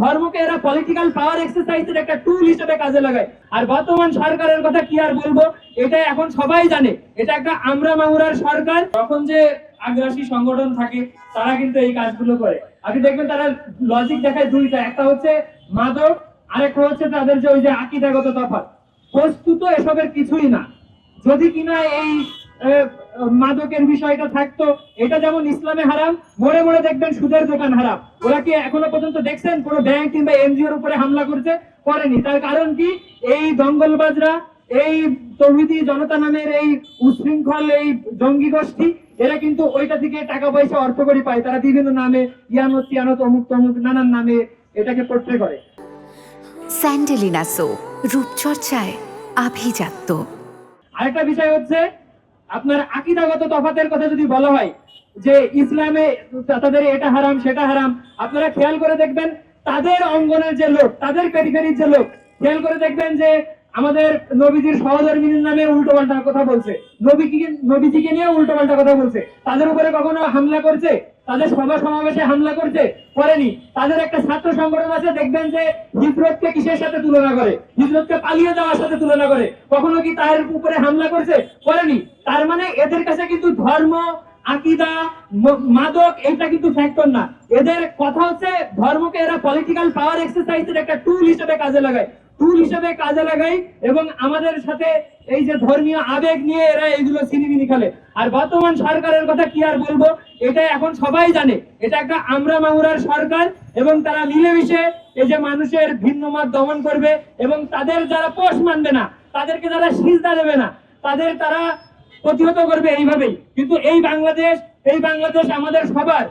ধর্মকে এরা পলিটিক্যাল পাওয়ার এক্সারসাইজের একটা টুল হিসেবে কাজে লাগায়। আর বর্তমান সরকারের কথা কি আর বলবো, এটা এখন সবাই জানে, এটা একটা আমরা মাহুরার সরকার। তখন যে আগ্রাসী সংগঠন থাকে তারা কিন্তু এই কাজগুলো করে। আপনি দেখবেন তারা লজিক দেখায় দুইটা, একটা হচ্ছে মাদক, আরেকটা হচ্ছে তাদের যে ওই যে আকীদাগত তফাৎ। বস্তুত এসবের কিছুই না। যদি কিনা এই মাদকের বিষয়টা থাকতো, এটা যেমন ইসলামে হারাম, মোড়ে মোড়ে দেখবেন সুদের দোকান হারাম। ওরা কি এখনো পর্যন্ত দেখছেন কোন ব্যাংক কিংবা এনজিওর উপরে হামলা করছে? করেনি। তার কারণ কি? এই দঙ্গলবাজরা, এই তৌহিদি জনতা নামের এই উশৃঙ্খল এই জঙ্গি গোষ্ঠী, এরা কিন্তু ওইটা থেকে টাকা পয়সা অর্থ করে পায়। তারা বিভিন্ন নামে ইয়ানত তিয়ানত অমুক তমুক নানান নামে এটাকে পোট্রে করে। স্যান্ডেলিনা সো, রূপচর্চায় আভিজাত্য। আরেকটা বিষয় হচ্ছে আপনার আকীদাগত তফাতের কথা যদি বলা হয় যে ইসলামে তাদের এটা হারাম সেটা হারাম, আপনারা খেয়াল করে দেখবেন তাদের অঙ্গনের যে লোক, তাদের পেরিফেরির যে লোক, খেয়াল করে দেখবেন যে আমাদের নবীজির সহধর্মীর নামে উল্টো পাল্টা কথা বলছে, নবীজিকে নিয়ে উল্টো পাল্টা কথা বলছে। তাদের উপরে কখনো হামলা করছে? তাদের সভা সমাবেশে হামলা করছে? করেনি। তাদের একটা ছাত্র সংগঠন আছে, দেখবেন যে হিজরতকে কিসের সাথে তুলনা করে? হিজরতকে পালিয়ে যাওয়ার সাথে তুলনা করে। কখনো কি তার উপরে হামলা করছে? করেনি। তার মানে এদের কাছে কিন্তু ধর্ম, আকীদা, মাদক এটা কিন্তু ফ্যাক্টর না। এদের কথা হচ্ছে ধর্মকে এরা পলিটিক্যাল পাওয়ার এক্সারসাইজের একটা টুল হিসেবে কাজে লাগায়, এবং আমাদের সাথে এই যে ধর্মীয় আবেগ নিয়ে এরা এইগুলো সিনেমিনি খেলে। আর বর্তমান সরকারের কথা কি আর বলবো, এটা এখন সবাই জানে, এটা একটা আমরা মাহুরার সরকার। এবং তারা মিলেমিশে এই যে মানুষের ভিন্ন মত দমন করবে, এবং তাদের যারা পোষ মানবে না, তাদেরকে যারা সিজদা দেবে না, তারা প্রতিহত করবে এইভাবেই। কিন্তু এই বাংলাদেশ আমাদের সবার।